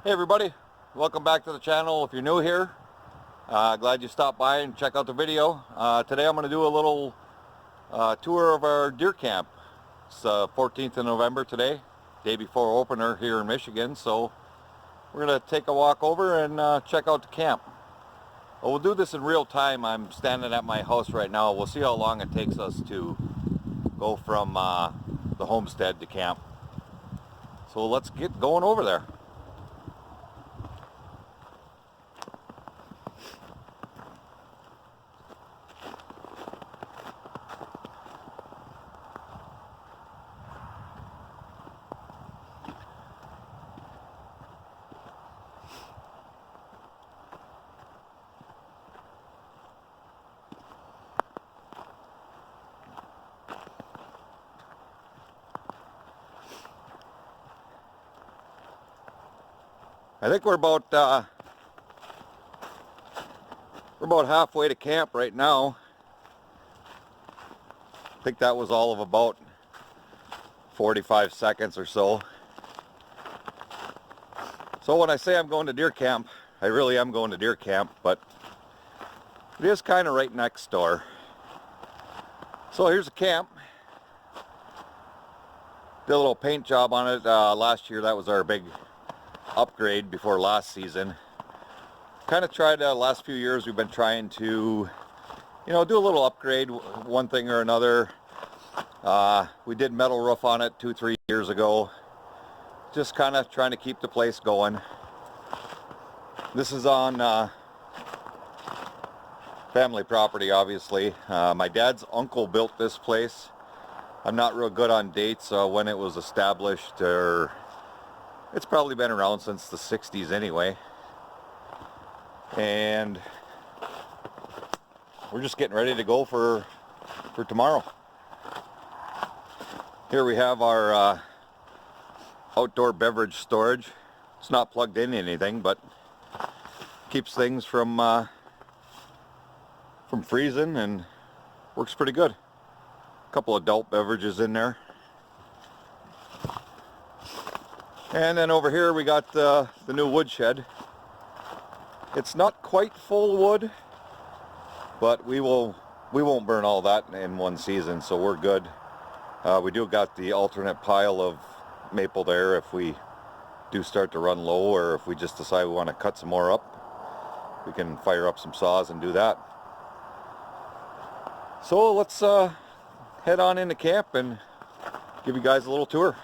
Hey everybody, welcome back to the channel. If you're new here, glad you stopped by and check out the video. Today I'm going to do a little tour of our deer camp. It's 14th of November today, day before opener here in Michigan, so we're going to take a walk over and check out the camp. Well, we'll do this in real time. I'm standing at my house right now. We'll see how long it takes us to go from the homestead to camp. So let's get going over there. I think we're about halfway to camp right now. I think that was all of about 45 seconds or so. So when I say I'm going to deer camp, I really am going to deer camp, but it is kind of right next door. So here's a camp. Did a little paint job on it last year. That was our big upgrade before last season. Kind of tried last few years we've been trying to do a little upgrade, one thing or another. We did metal roof on it 2-3 years ago, just kind of trying to keep the place going. This is on family property, obviously. My dad's uncle built this place. I'm not real good on dates when it was established, or it's probably been around since the 60s anyway. And we're just getting ready to go for tomorrow. Here we have our outdoor beverage storage. It's not plugged in anything, but keeps things from freezing and works pretty good. A couple adult beverages in there. And then over here we got the new wood shed. It's not quite full wood, but we won't burn all that in one season, so we're good. We do got the alternate pile of maple there if we do start to run low, or if we just decide we want to cut some more up, we can fire up some saws and do that. So let's head on into camp and give you guys a little tour.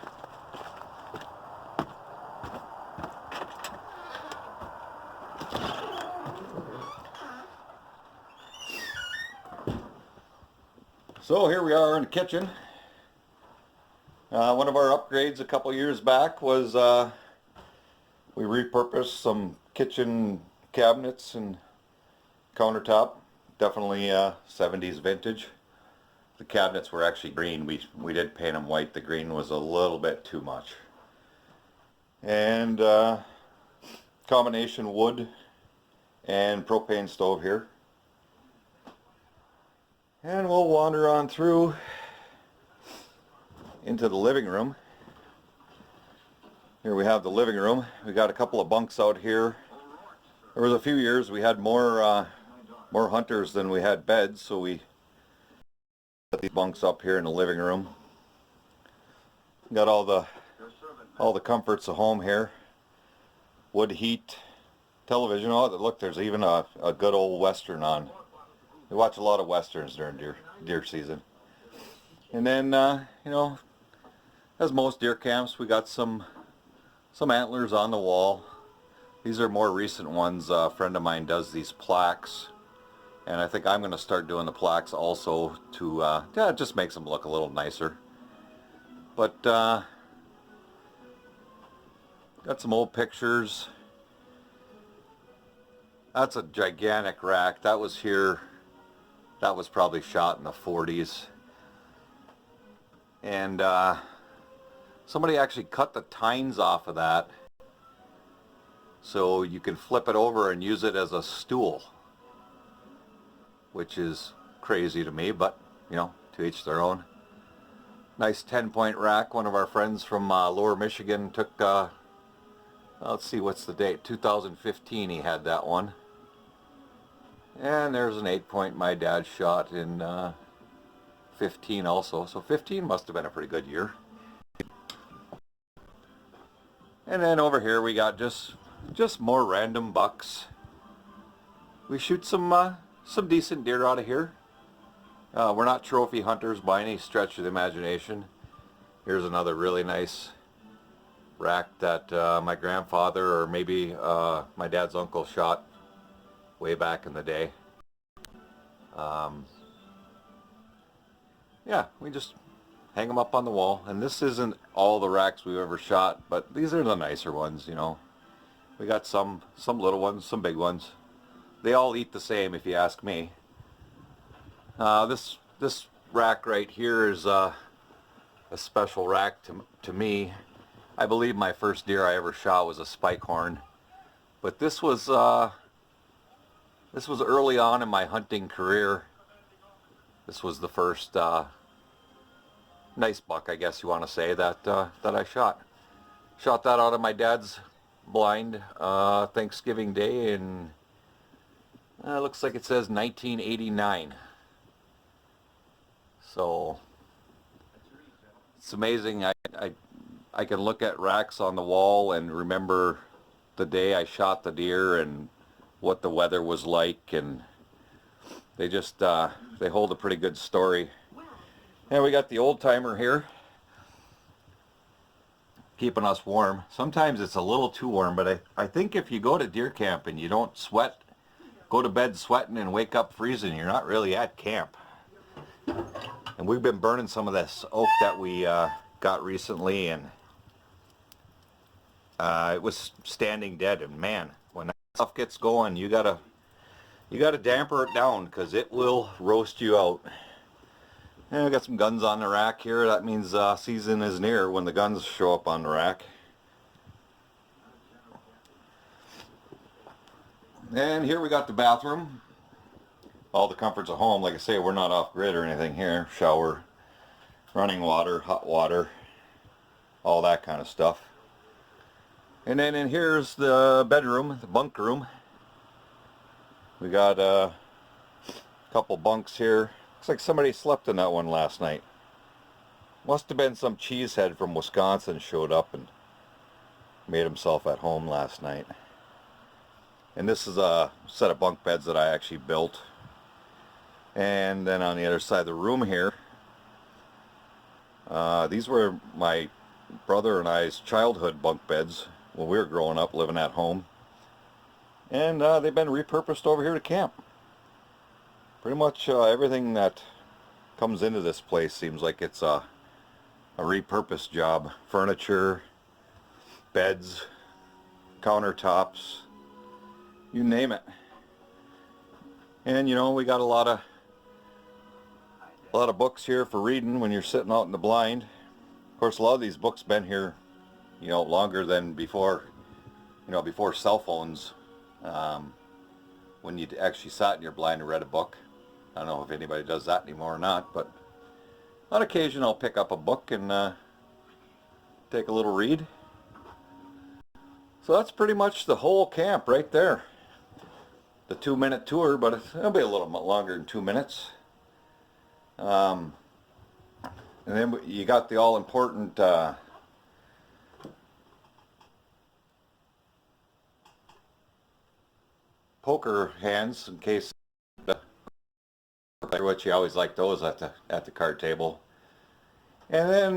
So here we are in the kitchen. One of our upgrades a couple years back was we repurposed some kitchen cabinets and countertop. Definitely 70s vintage. The cabinets were actually green. We did paint them white. The green was a little bit too much. And combination wood and propane stove here. And we'll wander on through into the living room. Here we have the living room. We got a couple of bunks out here. There was a few years we had more hunters than we had beds, so we put these bunks up here in the living room. Got all the comforts of home here. Wood heat, television. Oh, look, there's even a good old Western on. We watch a lot of Westerns during deer season. And then, as most deer camps, we got some antlers on the wall. These are more recent ones. A friend of mine does these plaques, and I think I'm going to start doing the plaques also to, it just makes them look a little nicer. But, got some old pictures. That's a gigantic rack. That was here. That was probably shot in the 40s. And somebody actually cut the tines off of that so you can flip it over and use it as a stool, which is crazy to me, but to each their own. Nice 10-point rack. One of our friends from Lower Michigan took Let's see, what's the date? 2015 he had that one. And there's an 8-point my dad shot in 15 also. So 15 must have been a pretty good year. And then over here we got just more random bucks. We shoot some decent deer out of here. We're not trophy hunters by any stretch of the imagination. Here's another really nice rack that my grandfather or maybe my dad's uncle shot way back in the day. Yeah, we just hang them up on the wall. And this isn't all the racks we've ever shot, but these are the nicer ones, you know. We got some little ones, some big ones. They all eat the same if you ask me. This rack right here is a special rack to me. I believe my first deer I ever shot was a spike horn, but this was early on in my hunting career. This was the first nice buck, I guess you want to say, that I shot. Shot that out of my dad's blind Thanksgiving Day in looks like it says 1989. So it's amazing. I can look at racks on the wall and remember the day I shot the deer and what the weather was like, and they just they hold a pretty good story. And we got the old timer here keeping us warm. Sometimes it's a little too warm, but I think if you go to deer camp and you don't sweat, go to bed sweating and wake up freezing, you're not really at camp. And we've been burning some of this oak that we got recently, and it was standing dead. And man, when that stuff gets going, you gotta damper it down because it will roast you out. And we got some guns on the rack here. That means season is near when the guns show up on the rack. And here we got the bathroom. All the comforts of home. Like I say, we're not off grid or anything here. Shower, running water, hot water, all that kind of stuff. And then in here's the bedroom, the bunk room. We got a couple bunks here. Looks like somebody slept in that one last night. Must have been some cheesehead from Wisconsin showed up and made himself at home last night. And this is a set of bunk beds that I actually built. And then on the other side of the room here, these were my brother and I's childhood bunk beds when we were growing up living at home. And they've been repurposed over here to camp. Pretty much everything that comes into this place seems like it's a repurposed job. Furniture, beds, countertops, you name it. And you know, we got a lot of books here for reading when you're sitting out in the blind. Of course, a lot of these books been here, you know, longer than before, you know, before cell phones. When you actually sat in your blind and read a book. I don't know if anybody does that anymore or not, but on occasion I'll pick up a book and take a little read. So that's pretty much the whole camp right there. The 2-minute tour, but it'll be a little bit longer than 2 minutes. And then you got the all-important poker hands, in case what you always like those at the card table. And then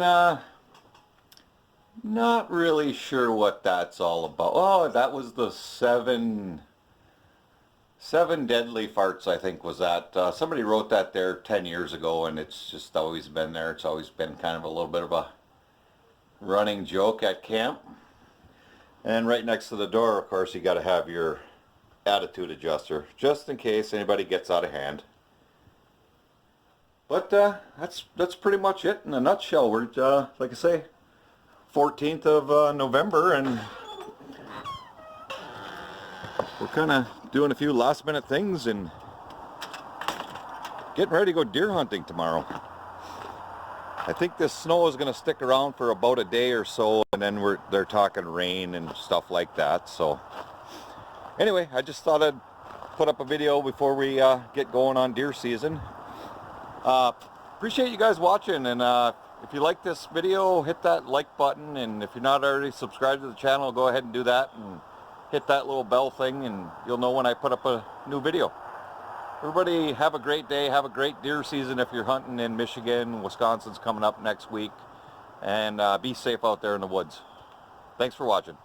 not really sure what that's all about. Oh, that was the seven deadly farts, I think was that. Somebody wrote that there 10 years ago, and it's just always been there. It's always been kind of a little bit of a running joke at camp. And right next to the door, of course, you got to have your attitude adjuster, just in case anybody gets out of hand. But that's pretty much it in a nutshell. We're like I say, 14th of November, and we're kind of doing a few last minute things and getting ready to go deer hunting tomorrow. I think this snow is going to stick around for about a day or so, and then they're talking rain and stuff like that. So anyway, I just thought I'd put up a video before we get going on deer season. Appreciate you guys watching, and if you like this video, hit that like button, and if you're not already subscribed to the channel, go ahead and do that and hit that little bell thing, and you'll know when I put up a new video. Everybody have a great day, have a great deer season if you're hunting in Michigan. Wisconsin's coming up next week, and be safe out there in the woods. Thanks for watching.